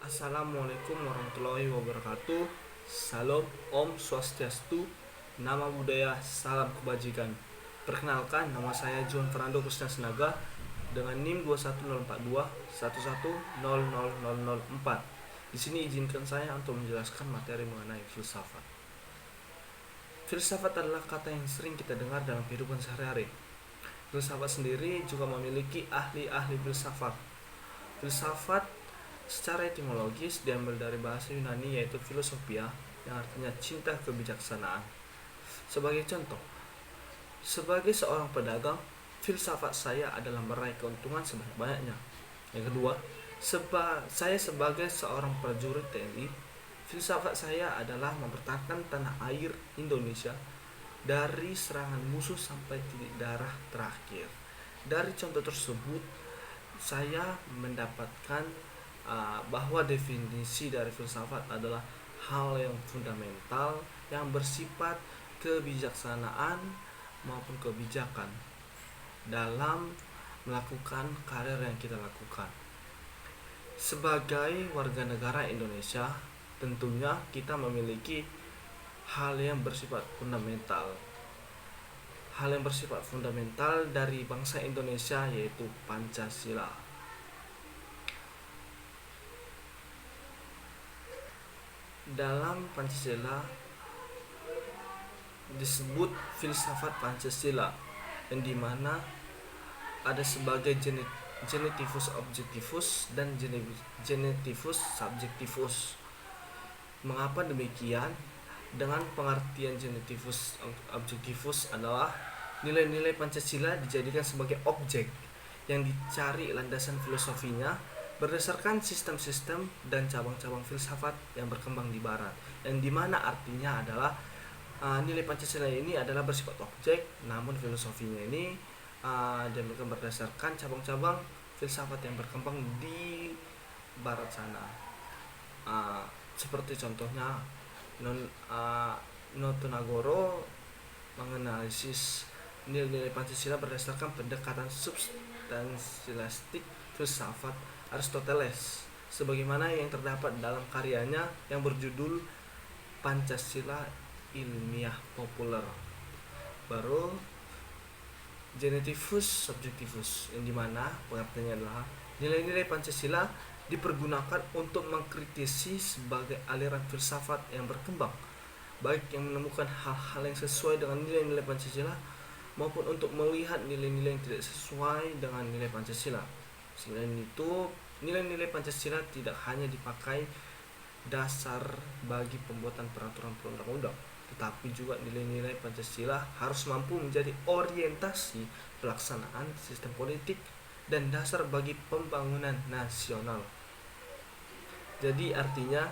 Assalamualaikum warahmatullahi wabarakatuh. Salam Om Swastiastu. Nama budaya salam kebajikan. Perkenalkan, nama saya John Fernando Kusna Senaga dengan NIM 21042 11000004. Di sini izinkan saya untuk menjelaskan materi mengenai filsafat. Filsafat adalah kata yang sering kita dengar dalam kehidupan sehari-hari. Filsafat sendiri juga memiliki ahli-ahli filsafat. Filsafat secara etimologis diambil dari bahasa Yunani yaitu filosofia yang artinya cinta kebijaksanaan. Sebagai contoh, sebagai seorang pedagang, filsafat saya adalah meraih keuntungan sebanyak-banyaknya. Yang kedua, saya sebagai seorang prajurit TNI, filsafat saya adalah mempertahankan tanah air Indonesia dari serangan musuh sampai titik darah terakhir. Dari contoh tersebut, saya mendapatkan bahwa definisi dari filsafat adalah hal yang fundamental yang bersifat kebijaksanaan maupun kebijakan dalam melakukan karir yang kita lakukan. Sebagai warga negara Indonesia, tentunya kita memiliki hal yang bersifat fundamental. Hal yang bersifat fundamental dari bangsa Indonesia yaitu Pancasila. Dalam Pancasila disebut filsafat Pancasila, yang dimana ada sebagai genitivus objektivus dan genitivus subjektivus. Mengapa demikian? Dengan pengertian genitivus objektivus adalah nilai-nilai Pancasila dijadikan sebagai objek yang dicari landasan filosofinya berdasarkan sistem-sistem dan cabang-cabang filsafat yang berkembang di barat, yang dimana artinya adalah nilai Pancasila ini adalah bersifat objek, namun filosofinya ini diambilkan berdasarkan cabang-cabang filsafat yang berkembang di barat sana. Seperti contohnya Notonagoro menganalisis nilai-nilai Pancasila berdasarkan pendekatan substansialistik filsafat Aristoteles, sebagaimana yang terdapat dalam karyanya yang berjudul Pancasila Ilmiah Populer. Baru genitivus subjektivus, yang dimana pengertiannya adalah nilai-nilai Pancasila dipergunakan untuk mengkritisi sebagai aliran filsafat yang berkembang, baik yang menemukan hal-hal yang sesuai dengan nilai-nilai Pancasila maupun untuk melihat nilai-nilai yang tidak sesuai dengan nilai Pancasila. Selain itu, nilai-nilai Pancasila tidak hanya dipakai dasar bagi pembuatan peraturan perundang-undang, tetapi juga nilai-nilai Pancasila harus mampu menjadi orientasi pelaksanaan sistem politik dan dasar bagi pembangunan nasional. Jadi artinya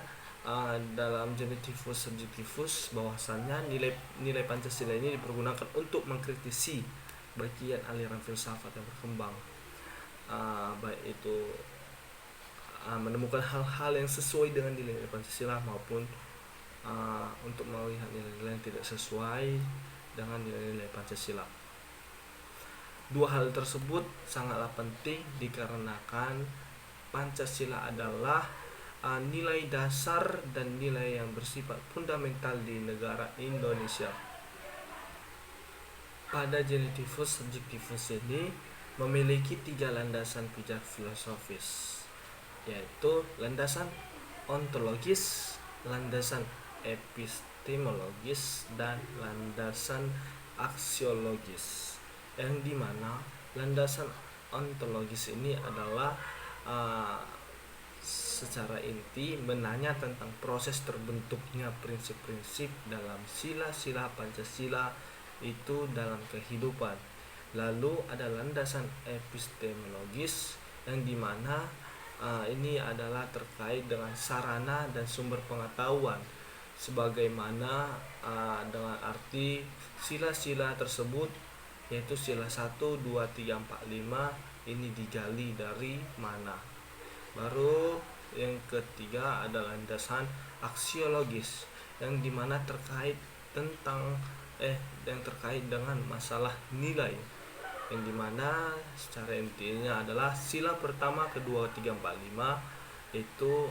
dalam genitivus subjektivus bahwasannya nilai Pancasila ini dipergunakan untuk mengkritisi bagian aliran filsafat yang berkembang, baik itu menemukan hal-hal yang sesuai dengan nilai Pancasila maupun untuk melihat nilai-nilai yang tidak sesuai dengan nilai-nilai Pancasila. Dua hal tersebut sangatlah penting dikarenakan Pancasila adalah nilai dasar dan nilai yang bersifat fundamental di negara Indonesia. Pada genitivus subjektivus ini memiliki tiga landasan pijak filosofis, yaitu landasan ontologis, landasan epistemologis, dan landasan aksiologis. Yang dimana landasan ontologis ini adalah secara inti menanya tentang proses terbentuknya prinsip-prinsip dalam sila-sila Pancasila itu dalam kehidupan. Lalu ada landasan epistemologis, yang dimana ini adalah terkait dengan sarana dan sumber pengetahuan, sebagaimana dengan arti sila-sila tersebut, yaitu sila 1, 2, 3, 4, 5 ini digali dari mana. Baru yang ketiga ada landasan aksiologis, yang dimana terkait dengan masalah nilai, yang dimana secara intinya adalah sila pertama, kedua, 3, 4, 5 itu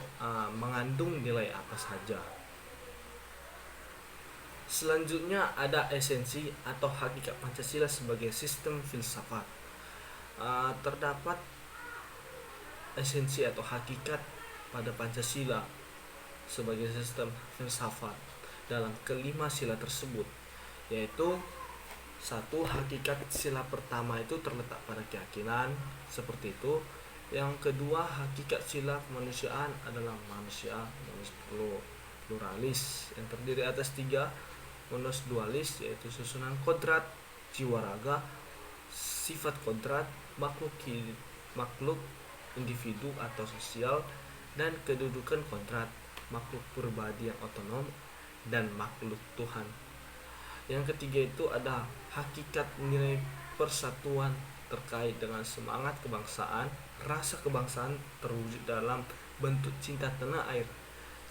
mengandung nilai apa saja. Selanjutnya ada esensi atau hakikat Pancasila sebagai sistem filsafat. Terdapat esensi atau hakikat pada Pancasila sebagai sistem filsafat dalam kelima sila tersebut, yaitu satu, hakikat sila pertama itu terletak pada keyakinan seperti itu. Yang kedua, hakikat sila kemanusiaan adalah manusia pluralis yang terdiri atas tiga monus dualis, yaitu susunan kodrat jiwa raga, sifat kodrat makhluk individu atau sosial, dan kedudukan kodrat makhluk pribadi yang otonom dan makhluk Tuhan. Yang ketiga itu ada hakikat nilai persatuan terkait dengan semangat kebangsaan. Rasa kebangsaan terwujud dalam bentuk cinta tanah air.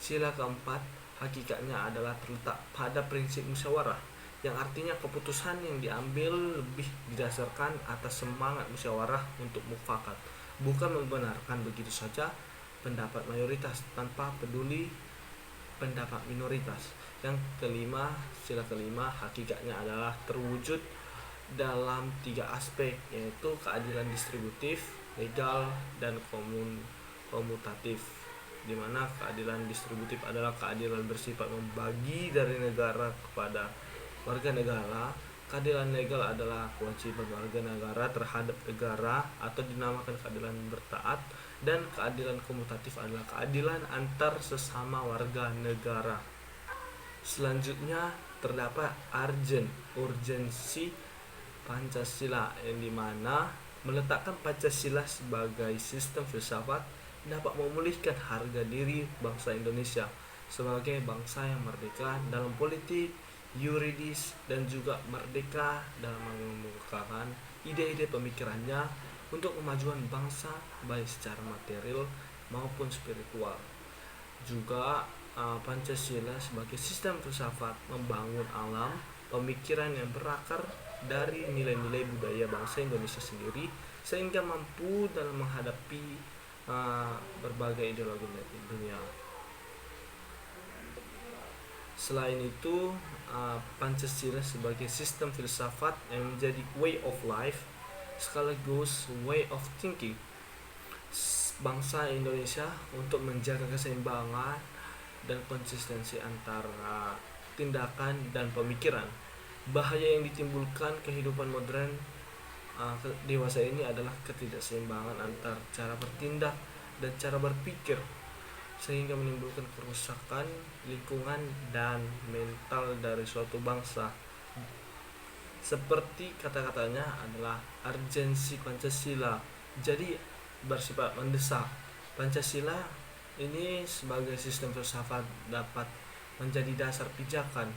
Sila keempat hakikatnya adalah terletak pada prinsip musyawarah, yang artinya keputusan yang diambil lebih didasarkan atas semangat musyawarah untuk mufakat, bukan membenarkan begitu saja pendapat mayoritas tanpa peduli pendapat minoritas. Yang kelima, sila kelima hakikatnya adalah terwujud dalam tiga aspek, yaitu keadilan distributif, legal, dan komutatif, di mana keadilan distributif adalah keadilan bersifat membagi dari negara kepada warga negara. Keadilan legal adalah kewajiban warga negara terhadap negara atau dinamakan keadilan bertaat, dan keadilan komutatif adalah keadilan antar sesama warga negara. Selanjutnya terdapat urgensi Pancasila, yang dimana meletakkan Pancasila sebagai sistem filsafat dapat memulihkan harga diri bangsa Indonesia sebagai bangsa yang merdeka dalam politik, yuridis, dan juga merdeka dalam mengemukakan ide-ide pemikirannya untuk kemajuan bangsa baik secara material maupun spiritual. Juga Pancasila sebagai sistem filsafat membangun alam pemikiran yang berakar dari nilai-nilai budaya bangsa Indonesia sendiri, sehingga mampu dalam menghadapi berbagai ideologi dunia. Selain itu, Pancasila sebagai sistem filsafat yang menjadi way of life sekaligus way of thinking bangsa Indonesia untuk menjaga keseimbangan dan konsistensi antara tindakan dan pemikiran. Bahaya yang ditimbulkan kehidupan modern dewasa ini adalah ketidakseimbangan antara cara bertindak dan cara berpikir, sehingga menimbulkan kerusakan lingkungan dan mental dari suatu bangsa. Seperti kata-katanya adalah urgensi Pancasila, jadi bersifat mendesak. Pancasila ini sebagai sistem filsafat dapat menjadi dasar pijakan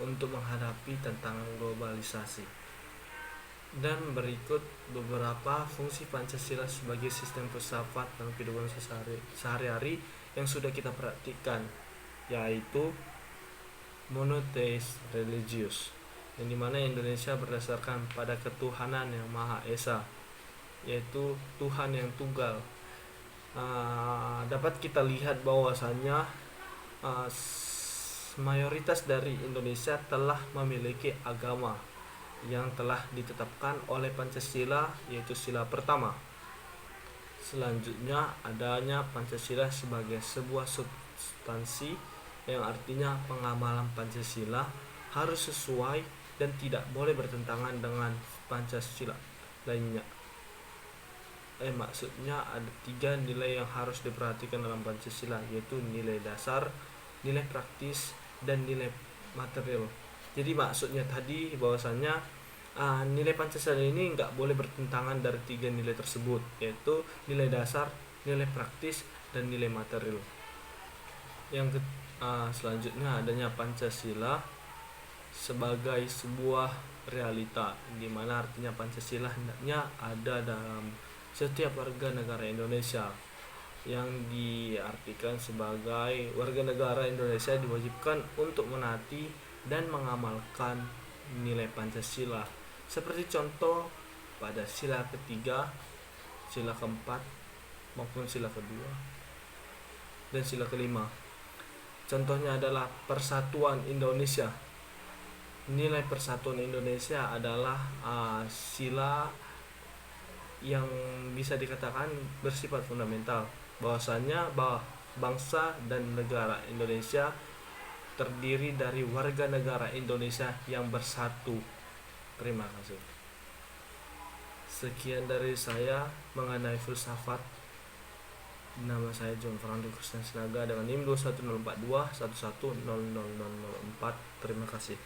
untuk menghadapi tantangan globalisasi. Dan berikut beberapa fungsi Pancasila sebagai sistem filsafat dalam kehidupan sehari-hari yang sudah kita praktikkan, yaitu monotheis religius, yang dimana Indonesia berdasarkan pada ketuhanan yang Maha Esa, yaitu Tuhan yang tunggal. Dapat kita lihat bahwasannya mayoritas dari Indonesia telah memiliki agama yang telah ditetapkan oleh Pancasila, yaitu sila pertama. Selanjutnya adanya Pancasila sebagai sebuah substansi, yang artinya pengamalan Pancasila harus sesuai dan tidak boleh bertentangan dengan Pancasila lainnya. Maksudnya ada tiga nilai yang harus diperhatikan dalam Pancasila, yaitu nilai dasar, nilai praktis, dan nilai material. Jadi maksudnya tadi bahwasannya nilai Pancasila ini nggak boleh bertentangan dari tiga nilai tersebut, yaitu nilai dasar, nilai praktis, dan nilai material. Selanjutnya adanya Pancasila sebagai sebuah realita, di mana artinya Pancasila hendaknya ada dalam setiap warga negara Indonesia, yang diartikan sebagai warga negara Indonesia diwajibkan untuk menaati dan mengamalkan nilai Pancasila, seperti contoh pada sila ketiga, sila keempat, maupun sila kedua. dan sila kelima. Contohnya adalah persatuan Indonesia. Nilai persatuan Indonesia adalah sila yang bisa dikatakan bersifat fundamental, bahwasanya bangsa dan negara Indonesia terdiri dari warga negara Indonesia yang bersatu. Terima kasih. Sekian dari saya mengenai filsafat. Nama saya John Fernando Christian Sinaga dengan NIM 21042 110004. Terima kasih.